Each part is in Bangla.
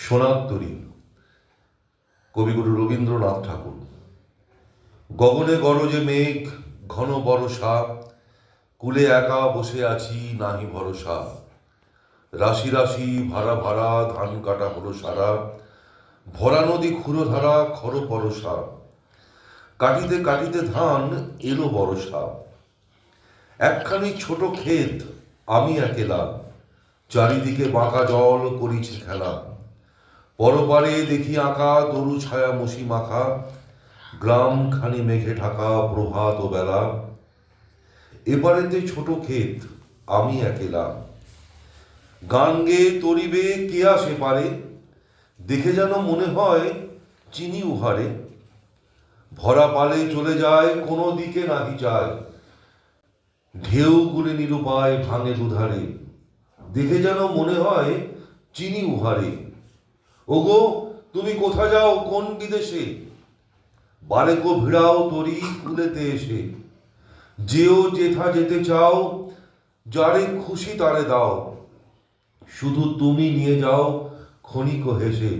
সোনার তরী, কবিগুরু রবীন্দ্রনাথ ঠাকুর। গগনে গরজে মেঘ, ঘন বরষা, কুলে একা বসে আছি নাহি ভরসা। রাশি রাশি ভাড়া ভাড়া ধান কাটা হলো সারা, ভরা নদী ক্ষুরধারা খর পরশা। কাটিতে কাটিতে ধান এলো বরষা। একখানি ছোট ক্ষেত আমি একেলা, চারিদিকে বাঁকা জল করিছে খেলা। পরপারে দেখি আঁকা তরু ছায়া মশি মাখা, গ্রাম খানি মেঘে ঢাকা প্রভাত ও বেলা। এপারেতে ছোট ক্ষেত আমি একেলা, গান গেয়ে তরিবে কে আসে পারে, দেখে যেন মনে হয় চিনি উহারে। ভরা পালে চলে যায় কোনো দিকে নাহি যায়, ঢেউগুলি নিরুপায় ভাঙে দুধারে, দেখে যেন মনে হয় চিনি উহারে। ওগো তুমি কোথা যাও কোন বিদেশে, বারেকো ভিড়াও তরি কুলেতে এসে। যেও যেথা যেতে চাও, যারে খুশি তারে দাও, শুধু তুমি নিয়ে যাও ক্ষণিক হেসে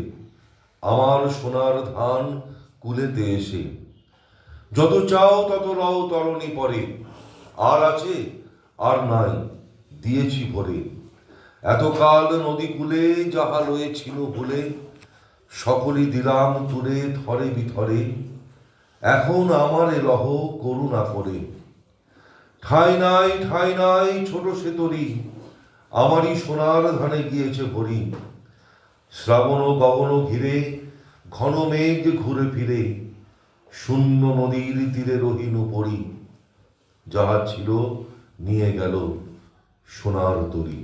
আমার সোনার ধান কুলেতে এসে। যত চাও তত লও তরণী পরে, আর আছে আর নাই দিয়েছি ভরে। এতকাল নদী কূলে যাহা রয়েছিল ভুলে, সকলই দিলাম তুলে থরে বিথরে। এখন আমারে লহ করুণা করে, ঠাঁই নাই ছোট সে তরি, আমারই সোনার ধানে গিয়েছে ভরি। শ্রাবণ গগন ঘিরে ঘন মেঘ ঘুরে ফিরে, শূন্য নদীর তীরে রহিনু পড়ি। যাহা ছিল নিয়ে গেল সোনার তরী।